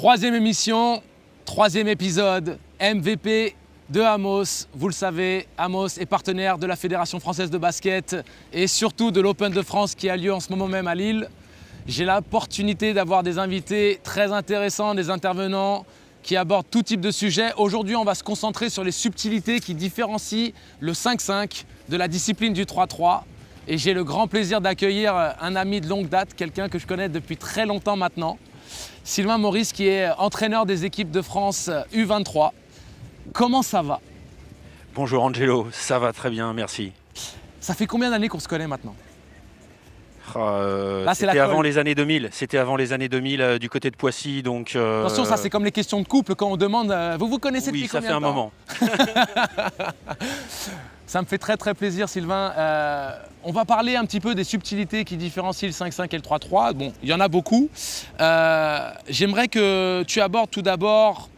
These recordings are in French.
Troisième émission, troisième épisode, MVP de Amos. Vous le savez, Amos est partenaire de la Fédération française de basket et surtout de l'Open de France qui a lieu en ce moment même à Lille. J'ai l'opportunité d'avoir des invités très intéressants, des intervenants qui abordent tout type de sujet. Aujourd'hui, on va se concentrer sur les subtilités qui différencient le 5-5 de la discipline du 3-3. Et j'ai le grand plaisir d'accueillir un ami de longue date, quelqu'un que je connais depuis très longtemps maintenant, Sylvain Maurice, qui est entraîneur des équipes de France U23. Comment ça va? Bonjour Angelo, ça va très bien, merci. Ça fait combien d'années qu'on se connaît maintenant? C'était avant les années 2000, du côté de Poissy, donc... Attention, ça c'est comme les questions de couple, quand on demande vous vous connaissez depuis combien de temps? Oui, ça fait un moment. Ça me fait très très plaisir Sylvain. On va parler un petit peu des subtilités qui différencient le 5-5 et le 3-3. Bon, il y en a beaucoup. J'aimerais que tu abordes tout d'abord,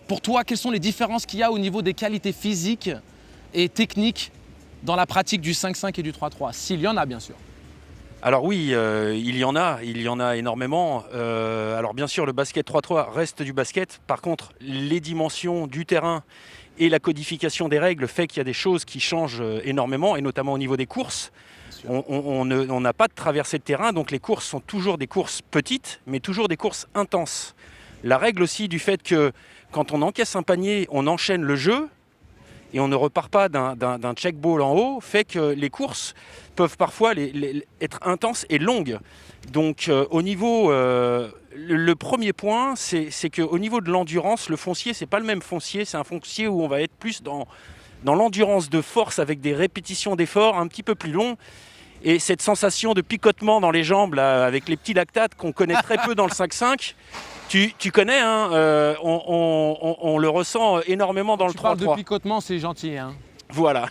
pour toi, quelles sont les différences qu'il y a au niveau des qualités physiques et techniques dans la pratique du 5-5 et du 3-3, s'il y en a bien sûr. Alors oui, il y en a énormément. Alors bien sûr, le basket 3-3 reste du basket. Par contre, les dimensions du terrain et la codification des règles fait qu'il y a des choses qui changent énormément, et notamment au niveau des courses. On n'a pas de traversée de terrain, donc les courses sont toujours des courses petites, mais toujours des courses intenses. La règle aussi du fait que quand on encaisse un panier, on enchaîne le jeu, et on ne repart pas d'un check ball en haut, fait que les courses peuvent parfois être intenses et longues. Donc au niveau, le premier point, c'est qu'au niveau de l'endurance, le foncier, c'est pas le même foncier, c'est un foncier où on va être plus dans l'endurance de force avec des répétitions d'efforts un petit peu plus longs. Et cette sensation de picotement dans les jambes, là, avec les petits lactates qu'on connaît très peu dans le 5-5, tu connais, hein, on le ressent énormément dans le 3-3. Tu parles de picotement, c'est gentil. Hein. Voilà.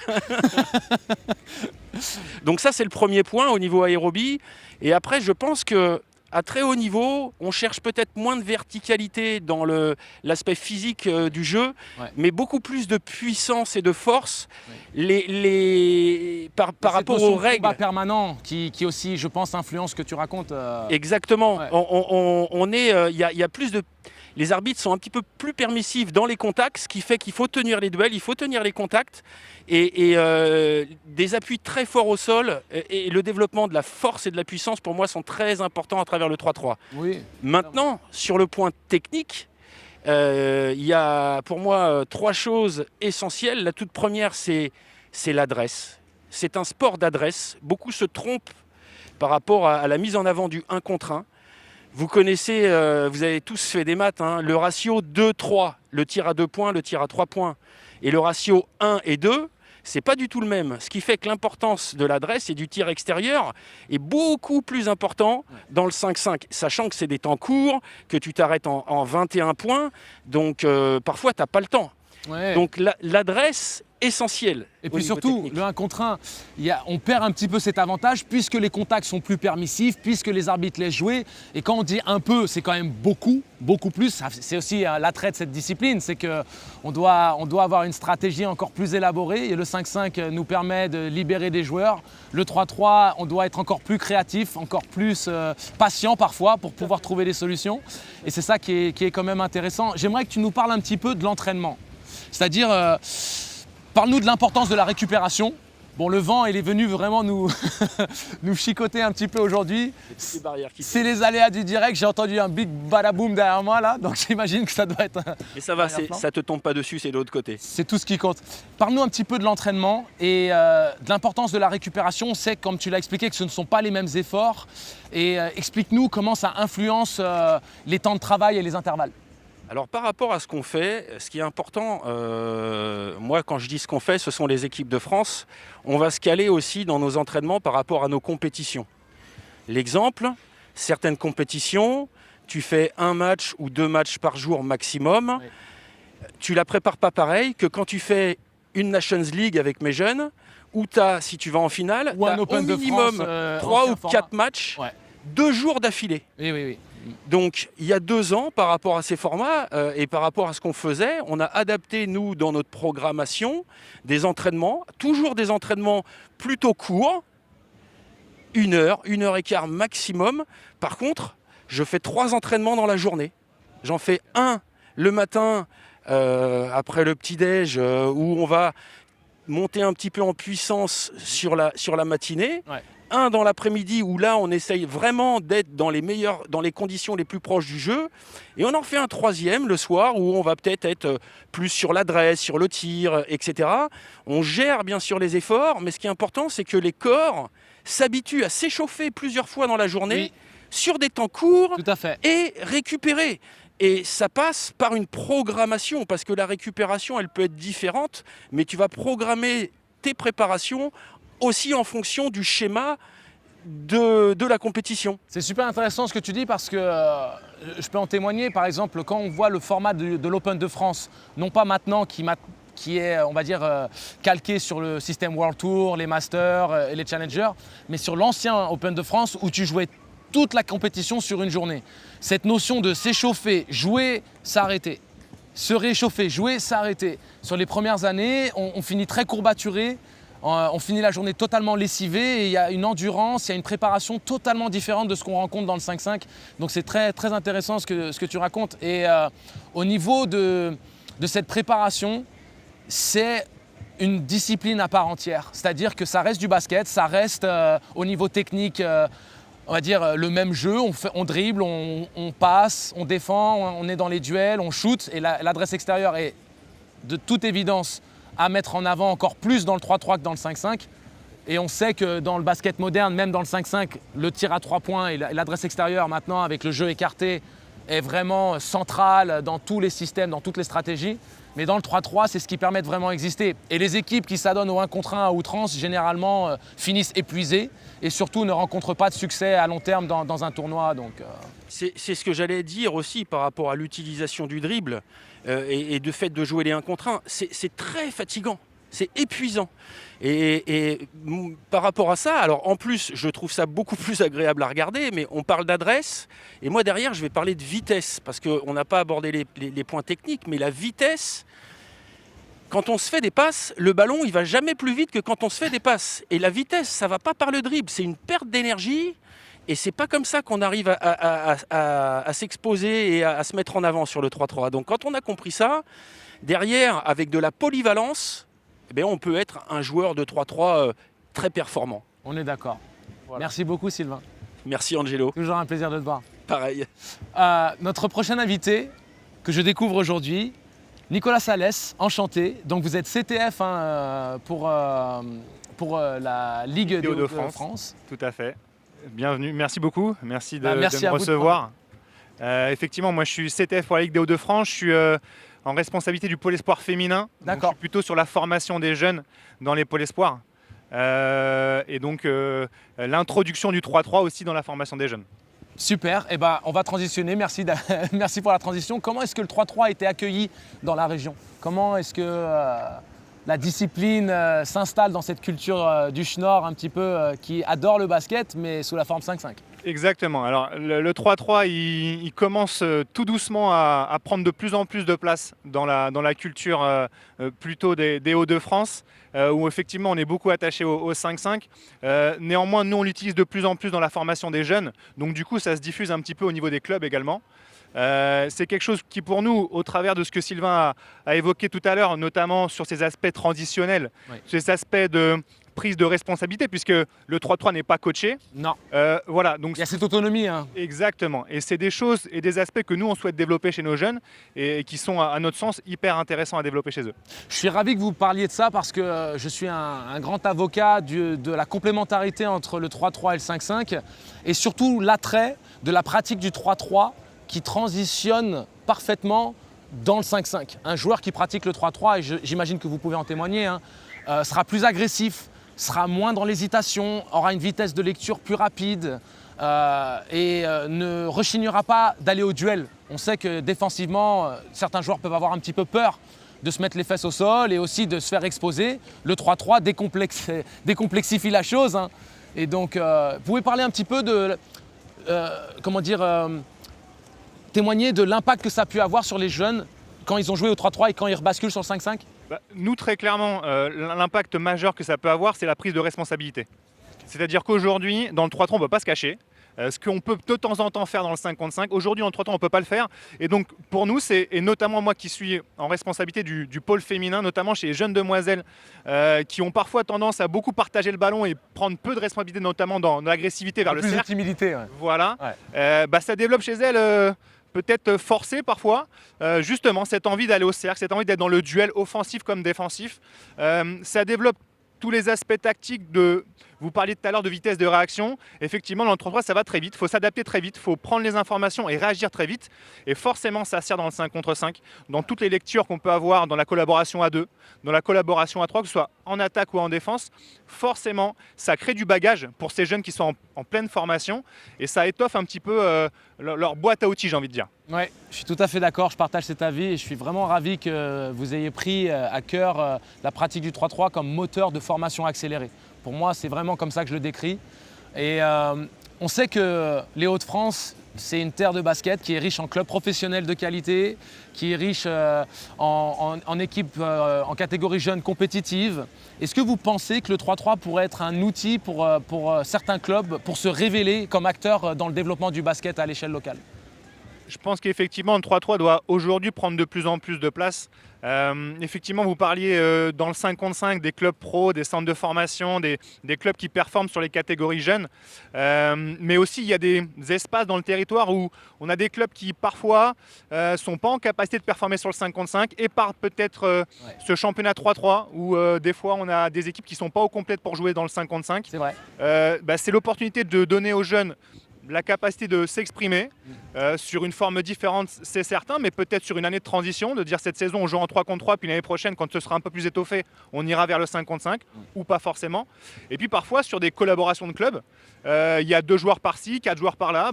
Donc ça, c'est le premier point au niveau aérobie. Et après, je pense que à très haut niveau, on cherche peut-être moins de verticalité dans l'aspect physique du jeu, ouais, mais beaucoup plus de puissance et de force. Ouais. Par rapport aux règles. Combat permanent qui aussi, je pense, influence ce que tu racontes. Exactement. Ouais. Il y a plus de... Les arbitres sont un petit peu plus permissifs dans les contacts, ce qui fait qu'il faut tenir les duels, il faut tenir les contacts, et des appuis très forts au sol et le développement de la force et de la puissance, pour moi, sont très importants à travers le 3-3. Oui. Maintenant, sur le point technique, il y a pour moi trois choses essentielles. La toute première, c'est l'adresse. C'est un sport d'adresse. Beaucoup se trompent par rapport à la mise en avant du 1 contre 1. Vous connaissez, vous avez tous fait des maths, hein, le ratio 2-3, le tir à 2 points, le tir à 3 points. Et le ratio 1 et 2, c'est pas du tout le même. Ce qui fait que l'importance de l'adresse et du tir extérieur est beaucoup plus important dans le 5-5. Sachant que c'est des temps courts, que tu t'arrêtes en 21 points, donc parfois tu n'as pas le temps. Ouais. Donc l'adresse essentielle. Et puis surtout, le 1 contre 1, on perd un petit peu cet avantage puisque les contacts sont plus permissifs, puisque les arbitres laissent jouer. Et quand on dit un peu, c'est quand même beaucoup plus. C'est aussi l'attrait de cette discipline, c'est qu'on doit avoir une stratégie encore plus élaborée. Et le 5-5 nous permet de libérer des joueurs. Le 3-3, on doit être encore plus créatif, encore plus patient parfois pour pouvoir trouver des solutions. Et c'est ça qui est quand même intéressant. J'aimerais que tu nous parles un petit peu de l'entraînement. C'est-à-dire... parle-nous de l'importance de la récupération. Bon, le vent, il est venu vraiment nous chicoter un petit peu aujourd'hui. C'est les aléas du direct. J'ai entendu un big badaboom derrière moi, là. Donc, j'imagine que ça doit être... Mais ça va, ça te tombe pas dessus, c'est de l'autre côté. C'est tout ce qui compte. Parle-nous un petit peu de l'entraînement et de l'importance de la récupération. On sait, comme tu l'as expliqué, que ce ne sont pas les mêmes efforts. Et explique-nous comment ça influence les temps de travail et les intervalles. Alors par rapport à ce qu'on fait, ce qui est important, moi quand je dis ce qu'on fait, ce sont les équipes de France, on va se caler aussi dans nos entraînements par rapport à nos compétitions. L'exemple, certaines compétitions, tu fais 1 match ou 2 matchs par jour maximum, oui. Tu la prépares pas pareil que quand tu fais une Nations League avec mes jeunes, où tu as, si tu vas en finale, ou un Open au minimum de France, 3 ou 4 matchs, ouais. 2 jours d'affilée. Oui. Donc, il y a 2 ans, par rapport à ces formats et par rapport à ce qu'on faisait, on a adapté, nous, dans notre programmation, des entraînements, toujours des entraînements plutôt courts, 1 heure et quart maximum. Par contre, je fais 3 entraînements dans la journée. J'en fais un le matin après le petit-déj où on va monter un petit peu en puissance sur la matinée. Ouais. Un dans l'après-midi où là on essaye vraiment d'être dans les conditions les plus proches du jeu, et on en fait un troisième le soir où on va peut-être être plus sur l'adresse, sur le tir, etc. On gère bien sûr les efforts, mais ce qui est important c'est que les corps s'habituent à s'échauffer plusieurs fois dans la journée Oui. sur des temps courts Tout à fait. et récupérer. Et ça passe par une programmation, parce que la récupération elle peut être différente, mais tu vas programmer tes préparations aussi en fonction du schéma de la compétition. C'est super intéressant ce que tu dis parce que je peux en témoigner. Par exemple, quand on voit le format de l'Open de France, non pas maintenant qui est, on va dire, calqué sur le système World Tour, les Masters et les Challengers, mais sur l'ancien Open de France où tu jouais toute la compétition sur une journée. Cette notion de s'échauffer, jouer, s'arrêter, se réchauffer, jouer, s'arrêter. Sur les premières années, on finit très courbaturé. On finit la journée totalement lessivé et il y a une endurance, il y a une préparation totalement différente de ce qu'on rencontre dans le 5-5. Donc c'est très, très intéressant ce que tu racontes. Et au niveau de cette préparation, c'est une discipline à part entière. C'est-à-dire que ça reste du basket, ça reste au niveau technique, on va dire le même jeu. On dribble, on passe, on défend, on est dans les duels, on shoot. Et l'adresse extérieure est de toute évidence à mettre en avant encore plus dans le 3-3 que dans le 5-5. Et on sait que dans le basket moderne, même dans le 5-5, le tir à 3 points et l'adresse extérieure maintenant avec le jeu écarté est vraiment central dans tous les systèmes, dans toutes les stratégies. Mais dans le 3-3, c'est ce qui permet de vraiment exister. Et les équipes qui s'adonnent au 1 contre 1 à outrance, généralement, finissent épuisées et surtout ne rencontrent pas de succès à long terme dans un tournoi. Donc, C'est ce que j'allais dire aussi par rapport à l'utilisation du dribble et de fait de jouer les 1 contre 1. C'est très fatigant, c'est épuisant. Et par rapport à ça, alors en plus, je trouve ça beaucoup plus agréable à regarder, mais on parle d'adresse. Et moi, derrière, je vais parler de vitesse, parce qu'on n'a pas abordé les points techniques, mais la vitesse, quand on se fait des passes, le ballon, il va jamais plus vite que quand on se fait des passes. Et la vitesse, ça ne va pas par le dribble, c'est une perte d'énergie. Et c'est pas comme ça qu'on arrive à s'exposer et à se mettre en avant sur le 3-3. Donc quand on a compris ça, derrière, avec de la polyvalence, eh bien, on peut être un joueur de 3-3 très performant. on est d'accord. Voilà. Merci beaucoup Sylvain. Merci Angelo. Toujours un plaisir de te voir. Pareil. Notre prochain invité, que je découvre aujourd'hui, Nicolas Salès, enchanté. Donc vous êtes CTF pour la Ligue des Hauts-de-France. Tout à fait. Bienvenue, merci beaucoup, merci de merci me recevoir. Effectivement, moi je suis CTF pour la Ligue des Hauts-de-France, je suis en responsabilité du pôle espoir féminin. Donc, je suis plutôt sur la formation des jeunes dans les pôles espoirs. Et donc l'introduction du 3-3 aussi dans la formation des jeunes. Super, et on va transitionner, merci, merci pour la transition. Comment est-ce que le 3-3 a été accueilli dans la région? Comment est-ce que la discipline s'installe dans cette culture du Schnorr un petit peu qui adore le basket mais sous la forme 5-5? Exactement, alors le 3-3 il commence tout doucement à prendre de plus en plus de place dans la culture plutôt des Hauts-de-France où effectivement on est beaucoup attaché au 5-5. Néanmoins nous on l'utilise de plus en plus dans la formation des jeunes, donc du coup ça se diffuse un petit peu au niveau des clubs également. C'est quelque chose qui pour nous, au travers de ce que Sylvain a évoqué tout à l'heure, notamment sur ces aspects transitionnels, oui, ces aspects de prise de responsabilité, puisque le 3-3 n'est pas coaché. Non. Voilà, donc il y a cette autonomie. Exactement. Et c'est des choses et des aspects que nous, on souhaite développer chez nos jeunes et qui sont, à notre sens, hyper intéressants à développer chez eux. Je suis ravi que vous parliez de ça parce que je suis un grand avocat de la complémentarité entre le 3-3 et le 5-5 et surtout l'attrait de la pratique du 3-3 qui transitionne parfaitement dans le 5-5. Un joueur qui pratique le 3-3, et j'imagine que vous pouvez en témoigner, sera plus agressif, sera moins dans l'hésitation, aura une vitesse de lecture plus rapide et ne rechignera pas d'aller au duel. On sait que défensivement, certains joueurs peuvent avoir un petit peu peur de se mettre les fesses au sol et aussi de se faire exposer. Le 3-3 décomplexifie la chose. Et donc, vous pouvez parler un petit peu de, témoigner de l'impact que ça a pu avoir sur les jeunes quand ils ont joué au 3-3 et quand ils rebasculent sur le 5-5? Nous, très clairement, l'impact majeur que ça peut avoir, c'est la prise de responsabilité. C'est-à-dire qu'aujourd'hui, dans le 3-3, on ne peut pas se cacher. ce qu'on peut de temps en temps faire dans le 5 contre 5. Aujourd'hui, en 3 temps, on ne peut pas le faire. Et donc, pour nous, et notamment moi qui suis en responsabilité du pôle féminin, notamment chez les jeunes demoiselles qui ont parfois tendance à beaucoup partager le ballon et prendre peu de responsabilité, notamment dans l'agressivité vers le cercle. Plus de timidité, ouais. Voilà. Ouais. Ça développe chez elles, peut-être forcée parfois, justement, cette envie d'aller au cercle, cette envie d'être dans le duel offensif comme défensif. Ça développe tous les aspects tactiques vous parliez tout à l'heure de vitesse de réaction. Effectivement, dans le 3-3, ça va très vite. Il faut s'adapter très vite. Il faut prendre les informations et réagir très vite. Et forcément, ça sert dans le 5 contre 5. Dans toutes les lectures qu'on peut avoir dans la collaboration à 2, dans la collaboration à 3, que ce soit en attaque ou en défense, forcément, ça crée du bagage pour ces jeunes qui sont en pleine formation. Et ça étoffe un petit peu leur boîte à outils, j'ai envie de dire. Ouais, je suis tout à fait d'accord, je partage cet avis et je suis vraiment ravi que vous ayez pris à cœur la pratique du 3-3 comme moteur de formation accélérée. Pour moi, c'est vraiment comme ça que je le décris. Et on sait que les Hauts-de-France, c'est une terre de basket qui est riche en clubs professionnels de qualité, qui est riche en équipes en catégorie jeune compétitive. Est-ce que vous pensez que le 3-3 pourrait être un outil pour certains clubs pour se révéler comme acteurs dans le développement du basket à l'échelle locale ? Je pense qu'effectivement, le 3-3 doit aujourd'hui prendre de plus en plus de place. Effectivement, vous parliez dans le 5 contre 5 des clubs pro, des centres de formation, des clubs qui performent sur les catégories jeunes. Mais aussi, il y a des espaces dans le territoire où on a des clubs qui parfois ne sont pas en capacité de performer sur le 5 contre 5 et par peut-être ce championnat 3-3 où des fois on a des équipes qui ne sont pas au complet pour jouer dans le 5 contre 5. C'est vrai. C'est l'opportunité de donner aux jeunes la capacité de s'exprimer sur une forme différente, c'est certain, mais peut-être sur une année de transition, de dire cette saison on joue en 3 contre 3, puis l'année prochaine, quand ce sera un peu plus étoffé, on ira vers le 5 contre 5, ou pas forcément. Et puis parfois, sur des collaborations de clubs, il y a 2 joueurs par-ci, 4 joueurs par-là,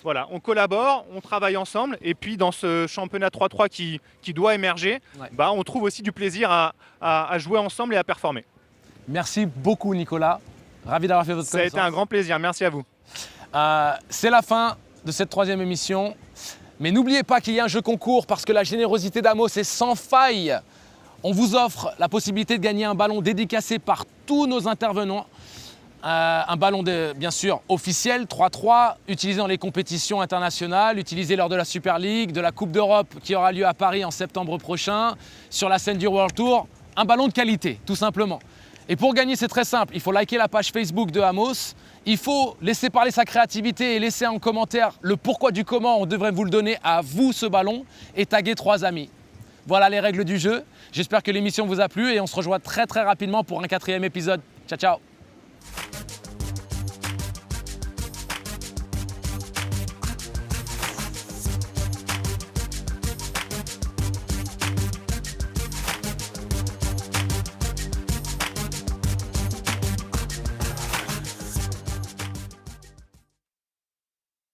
voilà, on collabore, on travaille ensemble, et puis dans ce championnat 3-3 qui doit émerger, on trouve aussi du plaisir à jouer ensemble et à performer. Merci beaucoup Nicolas, ravi d'avoir fait votre connaissance. Ça a été un grand plaisir, merci à vous. C'est la fin de cette 3e émission. Mais n'oubliez pas qu'il y a un jeu concours parce que la générosité d'Amos est sans faille. On vous offre la possibilité de gagner un ballon dédicacé par tous nos intervenants. Un ballon bien sûr officiel, 3-3, utilisé dans les compétitions internationales, utilisé lors de la Super League, de la Coupe d'Europe qui aura lieu à Paris en septembre prochain, sur la scène du World Tour. Un ballon de qualité, tout simplement. Et pour gagner, c'est très simple. Il faut liker la page Facebook de Amos. Il faut laisser parler sa créativité et laisser en commentaire le pourquoi du comment on devrait vous le donner à vous ce ballon et taguer 3 amis. Voilà les règles du jeu. J'espère que l'émission vous a plu et on se rejoint très rapidement pour un 4e épisode. Ciao, ciao.